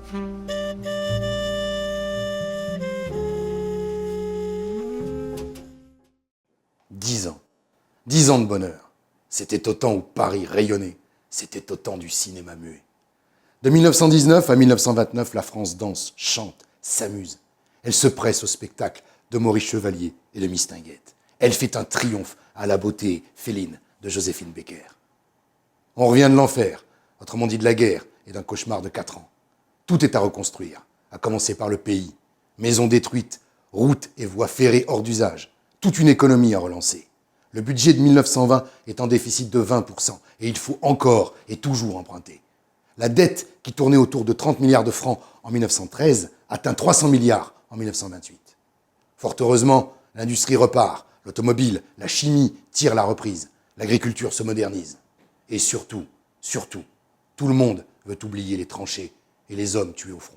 10 ans. 10 ans de bonheur. C'était au temps où Paris rayonnait. C'était au temps du cinéma muet. De 1919 à 1929, la France danse, chante, s'amuse. Elle se presse au spectacle de Maurice Chevalier et de Mistinguett. Elle fait un triomphe à la beauté féline de Joséphine Baker. On revient de l'enfer, autrement dit de la guerre et d'un cauchemar de 4 ans. Tout est à reconstruire, à commencer par le pays. Maisons détruites, routes et voies ferrées hors d'usage. Toute une économie à relancer. Le budget de 1920 est en déficit de 20% et il faut encore et toujours emprunter. La dette, qui tournait autour de 30 milliards de francs en 1913, atteint 300 milliards en 1928. Fort heureusement, l'industrie repart, l'automobile, la chimie tirent la reprise, l'agriculture se modernise. Et surtout, tout le monde veut oublier les tranchées et les hommes tués au front.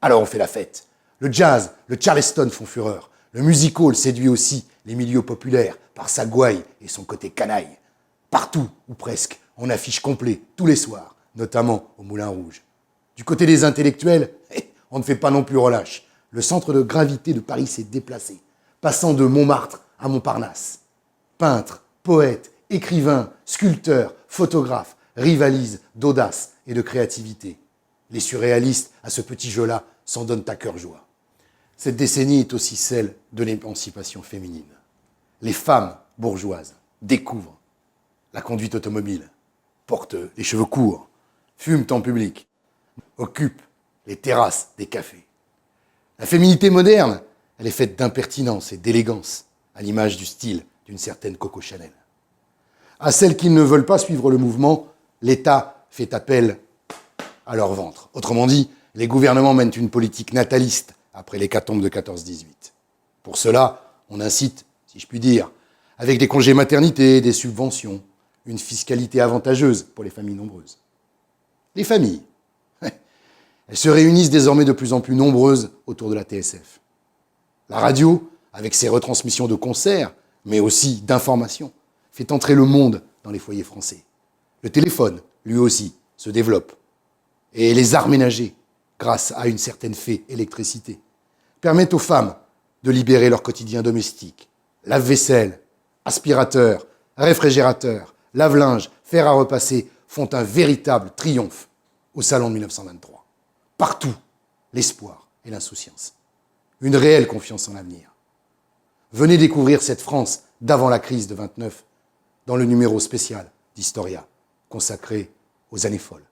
Alors on fait la fête. Le jazz, le charleston font fureur. Le music hall séduit aussi les milieux populaires par sa gouaille et son côté canaille. Partout, ou presque, on affiche complet tous les soirs, notamment au Moulin Rouge. Du côté des intellectuels, on ne fait pas non plus relâche. Le centre de gravité de Paris s'est déplacé, passant de Montmartre à Montparnasse. Peintres, poètes, écrivains, sculpteurs, photographes rivalisent d'audace et de créativité. Les surréalistes, à ce petit jeu-là, s'en donnent à cœur joie. Cette décennie est aussi celle de l'émancipation féminine. Les femmes bourgeoises découvrent la conduite automobile, portent les cheveux courts, fument en public, occupent les terrasses des cafés. La féminité moderne, elle est faite d'impertinence et d'élégance, à l'image du style d'une certaine Coco Chanel. À celles qui ne veulent pas suivre le mouvement, l'État fait appel à leur ventre. Autrement dit, les gouvernements mènent une politique nataliste après l'hécatombe de 14-18. Pour cela, on incite, si je puis dire, avec des congés maternité, des subventions, une fiscalité avantageuse pour les familles nombreuses. Les familles, elles se réunissent désormais de plus en plus nombreuses autour de la TSF. La radio, avec ses retransmissions de concerts, mais aussi d'informations, fait entrer le monde dans les foyers français. Le téléphone, lui aussi, se développe. Et les arts ménagers, grâce à une certaine fée électricité, permettent aux femmes de libérer leur quotidien domestique. Lave-vaisselle, aspirateur, réfrigérateur, lave-linge, fer à repasser font un véritable triomphe au salon de 1923. Partout, l'espoir et l'insouciance. Une réelle confiance en l'avenir. Venez découvrir cette France d'avant la crise de 29 dans le numéro spécial d'Historia consacré aux années folles.